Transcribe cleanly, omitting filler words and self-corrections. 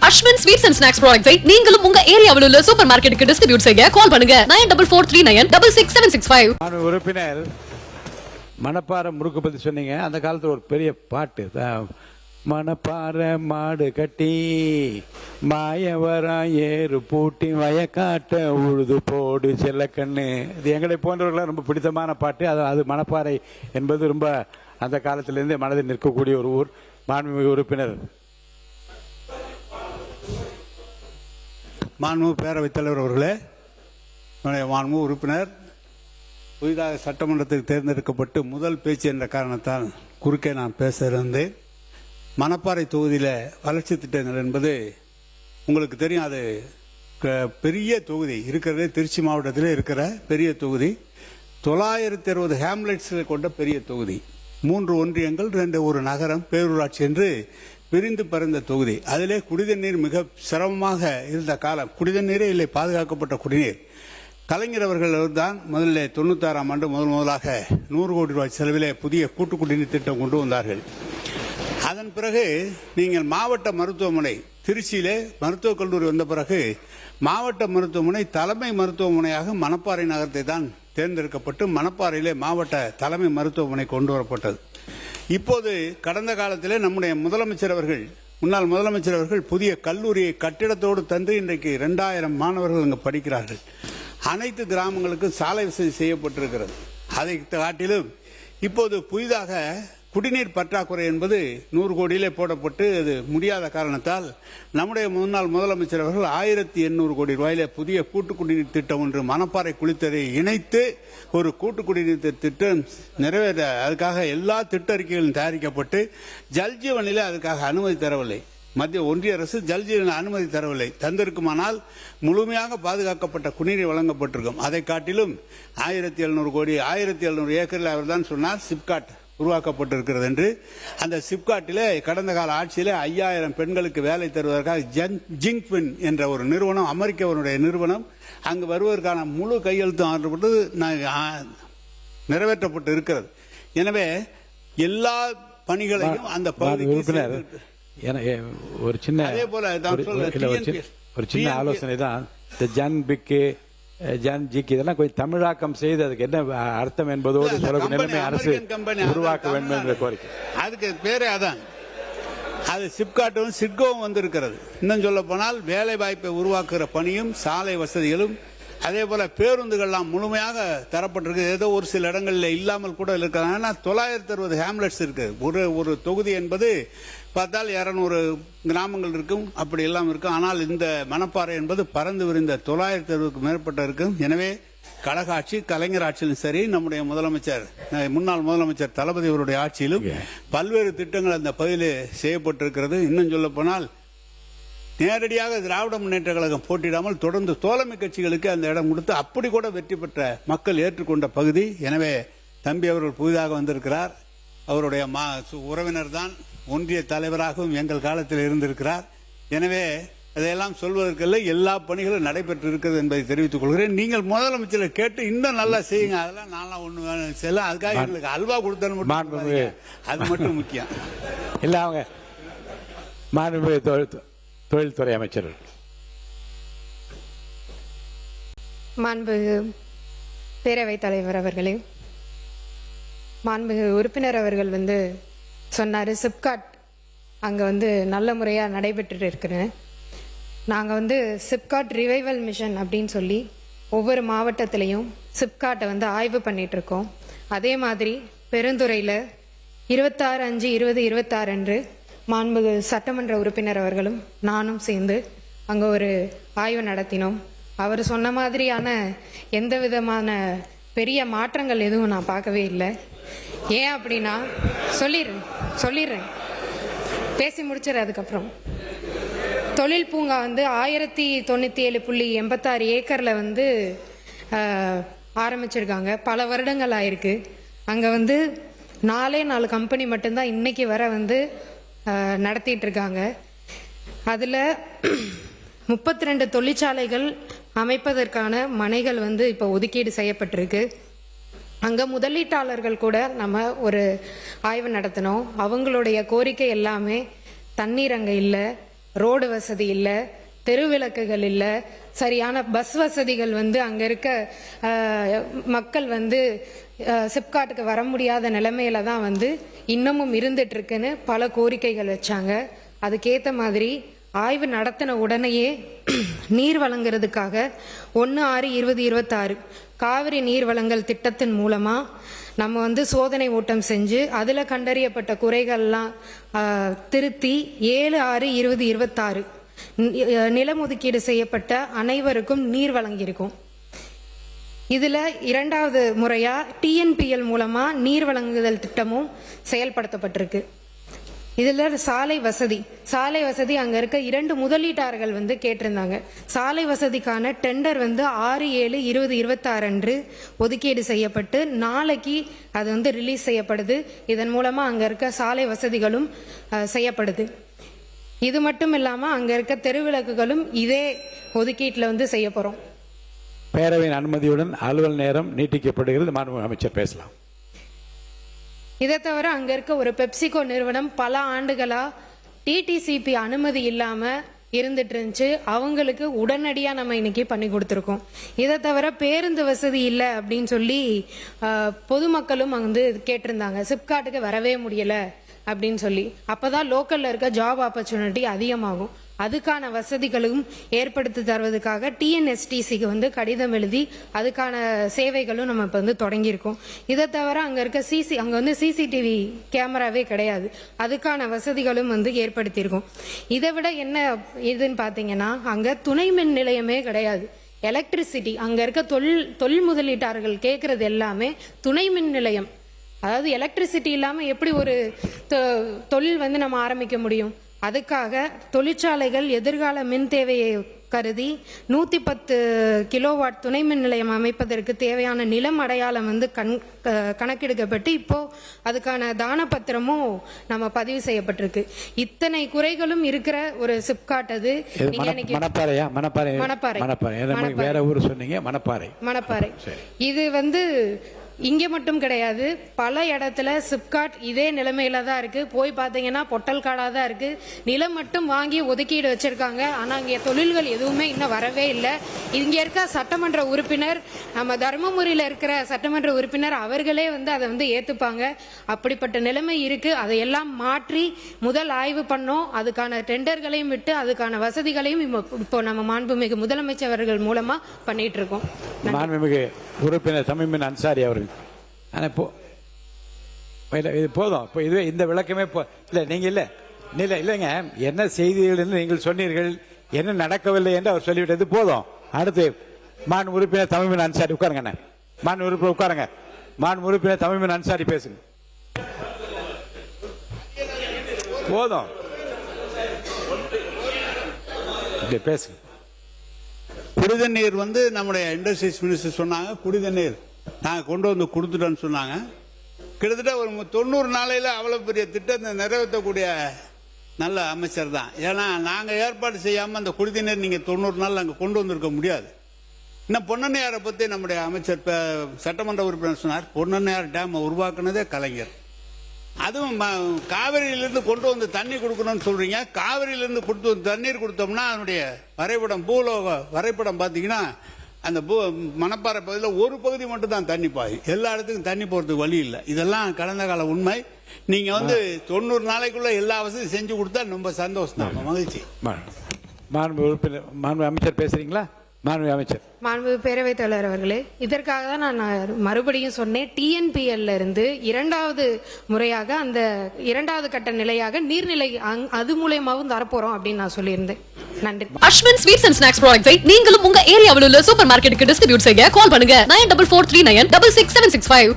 Ashwin sweets and snacks ப்ராடக்ட்ஸை நீங்களும் உங்க ஏரியாவில் உள்ள சூப்பர் மார்க்கெட்டுக்கு டிஸ்ட்ரிபியூட் செய்ய கால் பண்ணுங்க 9443966765. உறுப்பினர் மணப்பாறை முறுக்கு பத்தி சொன்னீங்க. அந்த காலத்துல ஒரு பெரிய பாட்டு, மணப்பாறை மாடு கட்டி மாயவரம் ஏறு பூட்டி வயக்காட்ட உழுது போடு செல்லக்கண்ணு. இது எங்களை போன்றவர்களாம் ரொம்ப பிடித்தமான பாட்டு. அது மணப்பாறை என்பது ரொம்ப அந்த காலத்திலிருந்தே மனதில் நிற்கக்கூடிய ஒரு ஊர். மாண்புமிகு உறுப்பினர், மாண்புமிகு பேரவைத் தலைவர் அவர்களே, மாண்புமிகு உறுப்பினர் புதிதாக சட்டமன்றத்துக்கு தேர்ந்தெடுக்கப்பட்டு முதல் பேச்சு என்ற காரணத்தால் குறுக்கே நான் பேச இருந்தேன். மணப்பாறை தொகுதியில் வளர்ச்சி திட்டங்கள் என்பது உங்களுக்கு தெரியும். அது பெரிய தொகுதி, இருக்கிறதே திருச்சி மாவட்டத்தில் இருக்கிற பெரிய தொகுதி. 960 ஹேம்லெட்ஸ்களை கொண்ட பெரிய தொகுதி. 3 ஒன்றியங்கள், 2 ஒரு நகரம், பேரூராட்சி என்று பிரிந்து பறந்த தொகுதி. அதிலே குடிநீர் மிக சிரமமாக இருந்த காலம். குடிநீரே இல்லை, பாதுகாக்கப்பட்ட குடிநீர். கலைஞர் அவர்கள் தான் முதல்ல 96ஆம் ஆண்டு முதலாக 100 கோடி ரூபாய் செலவிலே புதிய கூட்டு குடிநீர் திட்டம் கொண்டு வந்தார்கள். அதன் பிறகு நீங்கள் மாவட்ட மருத்துவமனை திருச்சியிலே மருத்துவக் கல்லூரி வந்த பிறகு மாவட்ட மருத்துவமனை தலைமை மருத்துவமனையாக மணப்பாறை நகரத்தை தான் தேர்ந்தெடுக்கப்பட்டு மணப்பாறையிலே மாவட்ட தலைமை மருத்துவமனை கொண்டு வரப்பட்டது. இப்போது கடந்த காலத்திலே நம்முடைய முதலமைச்சர் அவர்கள், முன்னாள் முதலமைச்சர் அவர்கள் புதிய கல்லூரியை கட்டிடத்தோடு தந்து இன்றைக்கு 2000 மாணவர்கள் அங்கு படிக்கிறார்கள். அனைத்து கிராமங்களுக்கும் சாலை வசதி செய்யப்பட்டிருக்கிறது. அதை காட்டிலும் இப்போது புதிதாக குடிநீர் பற்றாக்குறை என்பது 100 கோடியிலே போடப்பட்டு அது முடியாத காரணத்தால் நம்முடைய முன்னாள் முதலமைச்சர் அவர்கள் 1800 கோடி ரூபாயிலே புதிய கூட்டு குடிநீர் திட்டம் ஒன்று மணப்பாறை குளித்தலை இணைத்து ஒரு கூட்டு குடிநீர் திட்டம் நிறைவேற அதுக்காக எல்லா திட்ட அறிக்கைகளும் தயாரிக்கப்பட்டு ஜல்ஜீவனிலே அதுக்காக அனுமதி தரவில்லை. மத்திய ஒன்றிய அரசு ஜல்ஜீவன் அனுமதி தரவில்லை. தந்திருக்குமானால் முழுமையாக பாதுகாக்கப்பட்ட குடிநீர் வழங்கப்பட்டிருக்கும். அதை காட்டிலும் 1700 கோடி 1700 ஏக்கரில் அவர் தான் சொன்னார் சிப்காட் உருவாக்கப்பட்டிருக்கிறது என்று. அந்த சிப்காட்டிலே கடந்த கால ஆட்சியிலே 5000 பெண்களுக்கு வேலை தருவதற்காக ஜிங்பின் என்ற ஒரு நிறுவனம், அமெரிக்காவுடைய நிறுவனம், அங்கு வருவதற்கான முழு கையெழுத்தும் ஆற்றப்பட்டு நிறைவேற்றப்பட்டு இருக்கிறது. எனவே எல்லா பணிகளையும் அந்த பகுதிக்கு ஒரு சின்ன அதே போல ஒரு சின்ன ஆலோசனை தான். ஜன்ஜிக்கு இதெல்லாம் கொஞ்சம் தமிழாக்கம் செய்து அதுக்கு என்ன அர்த்தம் என்பதோடு நிலைமை அரசு உருவாக்க வேண்டும் என்ற கோரிக்கை. அதுக்கு பேரே அதான். அது சிப்காட்டும் சிட்கோவும் வந்திருக்கிறது. இன்னும் சொல்ல போனால் வேலை வாய்ப்பை உருவாக்குகிற பணியும் சாலை வசதிகளும் அதே போல பேருந்துகள்லாம் முழுமையாக தரப்பட்டிருக்கு. ஏதோ ஒரு சில இடங்களில் இல்லாமல் கூட இருக்கிறாங்க. 960 ஹேம்லெட்ஸ் இருக்கு. ஒரு தொகுதி என்பது பார்த்தால் 200 கிராமங்கள் இருக்கும், அப்படி எல்லாம் இருக்கும். ஆனால் இந்த மணப்பாறை என்பது பறந்து விரிந்த 960க்கும் மேற்பட்ட இருக்கும். எனவே கழக ஆட்சி, கலைஞர் ஆட்சியிலும் சரி, நம்முடைய முதலமைச்சர் முன்னாள் முதலமைச்சர் தளபதி அவருடைய ஆட்சியிலும் பல்வேறு திட்டங்கள் அந்த பகுதியில் செய்யப்பட்டிருக்கிறது. இன்னும் சொல்ல போனால் நேரடியாக திராவிட முன்னேற்ற கழகம் போட்டியிடாமல் தொடர்ந்து தோழமை கட்சிகளுக்கு அந்த இடம் கொடுத்து அப்படி கூட வெற்றி பெற்ற மக்கள் ஏற்றுக்கொண்ட பகுதி. எனவே தம்பி அவர்கள் புதிதாக வந்திருக்கிறார். அவருடைய உறவினர் தான், ஒன்றிய தலைவராகவும் எங்கள் காலத்தில் இருந்திருக்கிறார். எனவே அதையெல்லாம் சொல்வதற்கல்ல, எல்லா பணிகளும் நடைபெற்று இருக்கிறது என்பதை தெரிவித்துக் கொள்கிறேன். நீங்கள் முதலமைச்சரை கேட்டு இன்னும் நல்லா செய்யுங்க. அதெல்லாம் நான்லாம் ஒண்ணு செல்ல அதுக்காக எங்களுக்கு அல்வா கொடுத்தது அது மட்டும் முக்கியம் இல்ல. அவங்க மாண்புமிகு தொழில்துறை அமைச்சர், மாண்புமிகு பேரவைத் தலைவர் அவர்களே, மாண்புமிகு உறுப்பினர் அவர்கள் சொன்னார் சிப்காட் அங்கே நல்ல முறையாக நடைபெற்று இருக்கிறேன். நாங்கள் சிப்காட் ரிவைவல் மிஷன் அப்படின்னு சொல்லி ஒவ்வொரு மாவட்டத்திலையும் சிப்காட்டை ஆய்வு பண்ணிகிட்ருக்கோம். அதே மாதிரி பெருந்துறையில் 26/5/2026 அன்று மாண்புமிகு சட்டமன்ற உறுப்பினர் அவர்களும் நானும் சேர்ந்து அங்கே ஒரு ஆய்வு நடத்தினோம். அவர் சொன்ன மாதிரியான எந்த விதமான பெரிய மாற்றங்கள் எதுவும் நான் பார்க்கவே இல்லை. ஏன் அப்படின்னா சொல்லிடுறேன் பேசி முடிச்சிடறேன். அதுக்கப்புறம் தொழில் பூங்கா 1097.86 ஏக்கரில் ஆரம்பிச்சிருக்காங்க. பல வருடங்கள் ஆயிருக்கு. அங்கே 4 கம்பெனி மட்டும்தான் இன்னைக்கு வர நடத்திட்டு இருக்காங்க. அதில் 32 தொழிற்சாலைகள் அமைப்பதற்கான மனைகள் இப்போ ஒதுக்கீடு செய்யப்பட்டிருக்கு. அங்கே முதலீட்டாளர்கள் கூட நம்ம ஒரு ஆய்வு நடத்தினோம். அவங்களுடைய கோரிக்கை எல்லாமே தண்ணீர் அங்கே இல்லை, ரோடு வசதி இல்லை, தெருவிளக்குகள் இல்லை, சரியான பஸ் வசதிகள் வந்து அங்க இருக்க மக்கள் வந்து சிப்காட்டுக்கு வர முடியாத நிலைமையில தான் வந்து இன்னமும் இருந்துட்டு இருக்குன்னு பல கோரிக்கைகள் வச்சாங்க. அதுக்கேற்ற மாதிரி ஆய்வு நடத்தின உடனேயே நீர் வழங்குறதுக்காக 1/6/2026 காவிரி நீர் வழங்கல் திட்டத்தின் மூலமா நம்ம வந்து சோதனை ஓட்டம் செஞ்சு அதுல கண்டறியப்பட்ட குறைகள்லாம் திருத்தி 7/6/2026 நிலம் ஒதுக்கீடு செய்யப்பட்ட அனைவருக்கும் நீர் வழங்கியிருக்கும். இதுல 2வது முறையா TNPL மூலமா நீர் வழங்குதல் திட்டமும் செயல்படுத்தப்பட்டிருக்கு. இதுல சாலை வசதி அங்க இருக்க 2 முதலீட்டாளர்கள் வந்து கேட்டிருந்தாங்க. சாலை வசதிக்கான டெண்டர் வந்து 6/7/2026 அன்று ஒதுக்கீடு செய்யப்பட்டு நாளைக்கு அது வந்து ரிலீஸ் செய்யப்படுது. இதன் மூலமா அங்க இருக்க சாலை வசதிகளும் செய்யப்படுது. இது மட்டும் இல்லாம அங்க இருக்க தெருவிளக்குகளும் இதே ஒதுக்கீட்டுல வந்து செய்ய போறோம். பேரவையின் அனுமதியுடன் அலுவல் நேரம் நீட்டிக்கப்படுகிறது. மாண்புமிகு அமைச்சர் பேசலாம். இதை தவிர அங்க இருக்க ஒரு பெப்சிகோ நிறுவனம் பல ஆண்டுகளா TTCP அனுமதி இல்லாம இருந்துட்டு இருந்துச்சு. அவங்களுக்கு உடனடியா நம்ம இன்னைக்கு பண்ணி கொடுத்துருக்கோம். இதை தவிர பேருந்து வசதி இல்லை அப்படின்னு சொல்லி பொதுமக்களும் வந்து கேட்டிருந்தாங்க. சிப்காட்டுக்கு வரவே முடியல அப்படின்னு சொல்லி. அப்பதான் லோக்கல்ல இருக்க ஜாப் ஆப்பர்ச்சுனிட்டி அதிகமாகும். அதுக்கான வசதிகளும் ஏற்படுத்தி தருவதற்காக TNSTCக்கு வந்து கடிதம் எழுதி அதுக்கான சேவைகளும் நம்ம இப்ப வந்து தொடங்கியிருக்கோம். இதை தவிர அங்க இருக்க அங்க வந்து CCTV கேமராவே கிடையாது. அதுக்கான வசதிகளும் வந்து ஏற்படுத்தியிருக்கோம். இதை விட என்ன இதுன்னு பாத்தீங்கன்னா அங்க துணை மின் நிலையமே கிடையாது. எலக்ட்ரிசிட்டி அங்க இருக்க தொழில் முதலீட்டாளர்கள் கேட்கறது எல்லாமே துணை மின் நிலையம். அதாவது எலக்ட்ரிசிட்டி இல்லாம எப்படி ஒரு தொழில் வந்து நம்ம ஆரம்பிக்க முடியும்? அதுக்காக தொழிற்சாலைகள் எதிர்கால மின் தேவையை கருதி 110 கிலோவாட் துணை மின் நிலையம் அமைப்பதற்கு தேவையான நிலம் அடையாளம் வந்து கணக்கெடுக்கப்பட்டு இப்போ அதுக்கான தான பத்திரமும் நம்ம பதிவு செய்யப்பட்டிருக்கு. இத்தனை குறைகளும் இருக்கிற ஒரு சிப்காட் அது. மணப்பாறை இது வந்து இங்க மட்டும் கிடையாது, பல இடத்துல சிப்காட் இதே நிலைமையில தான் இருக்கு. போய் பாத்தீங்கன்னா பொட்டல் காடா தான் இருக்கு. நிலம் மட்டும் வாங்கி ஒதுக்கீடு வச்சிருக்காங்க. ஆனா இங்க தொழில்கள் எதுவுமே இன்னும் வரவே இல்லை. இங்க இருக்க சட்டமன்ற உறுப்பினர், நம்ம தர்மபுரியில இருக்கிற சட்டமன்ற உறுப்பினர் அவர்களே வந்து அதை வந்து ஏத்துப்பாங்க. அப்படிப்பட்ட நிலைமை இருக்கு. அதையெல்லாம் மாற்றி முதல் ஆய்வு பண்ணோம். அதுக்கான டெண்டர்களையும் விட்டு அதுக்கான வசதிகளையும் இப்போ நம்ம மாண்புமிகு முதலமைச்சர் அவர்கள் மூலமா பண்ணிட்டு இருக்கோம். மாண்புமிகு உறுப்பினர் தமீமின் அன்சாரி அவர்கள் இது போதும். இப்போ இது இந்த விளக்கமே இல்லை. நீங்க இல்லைங்க, என்ன செய்திகள் என்று நீங்கள் சொன்னீர்கள், என்ன நடக்கவில்லை என்று அவர் சொல்லிவிட்டது போதும். அடுத்து மாண்பு உறுப்பினர் தமீமின் அன்சாரி உட்காருங்க. மாண்பு உறுப்பினர் உட்காருங்க. மாண்பு உறுப்பினர் தமீமின் அன்சாரி பேசுங்க. போதும் பேசுங்க. குடித நீர் வந்து நம்முடைய இண்டஸ்ட்ரீஸ் மினிஸ்டர் சொன்னாங்க, குடித நீர் நாங்கள் கொண்டு வந்து கொடுத்துட்டோன்னு சொன்னாங்க. கிட்டத்தட்ட ஒரு 90 நாளையில் அவ்வளோ பெரிய திட்டத்தை நிறைவேற்றக்கூடிய நல்ல அமைச்சர் தான். ஏன்னா நாங்கள் ஏற்பாடு செய்யாமல் அந்த குடித நீர் நீங்கள் 90 நாள் அங்கே கொண்டு வந்திருக்க முடியாது. இன்னும் பொன்னண்ணையாரை பற்றி நம்முடைய அமைச்சர் சட்டமன்ற உறுப்பினர் சொன்னார். பொன்னண்ணையார் டேம் உருவாக்குனதே கலைஞர். அதுவும் காவிரியிலிருந்து கொண்டு வந்து தண்ணி கொடுக்கணும்னு சொல்றீங்க. காவிரியிலிருந்து தண்ணீர் கொடுத்தோம்னா அதனுடைய வரைபடம், பூலோக வரைபடம் பார்த்தீங்கன்னா அந்த மணப்பாறை பகுதியில் ஒரு பகுதி மட்டும் தான் தண்ணி பாயும். எல்லா இடத்துக்கும் தண்ணி போறதுக்கு வழி இல்லை. இதெல்லாம் கடந்த கால உண்மை. நீங்க வந்து 90 நாளைக்குள்ள எல்லா வசதியும் செஞ்சு கொடுத்தா ரொம்ப சந்தோஷம் தான், மகிழ்ச்சி. மாண்பு அமைச்சர் பேசுறீங்களா? மாண்பு அமைச்சர். மாண்பு பேரவைத் தலைவர் அவர்களே, இதற்காக தான் நான் மறுபடியும் சொன்னேன். TNPL இருந்து 2வது முறையாக அந்த 2வது கட்ட நிலையாக நீர்நிலை அது மூலமாவும் தரப்போறோம் அப்படின்னு நான் சொல்லியிருந்தேன். நன்றி. அஸ்வின் ஸ்வீட்ஸ் அண்ட் ஸ்நாக்ஸ் ப்ராடக்ட்ஸை நீங்களும் உங்க ஏரியாவில் உள்ள சூப்பர் மார்க்கெட்டுக்கு டிஸ்ட்ரிபியூட் செய்ய கால் பண்ணுங்க 9443966765.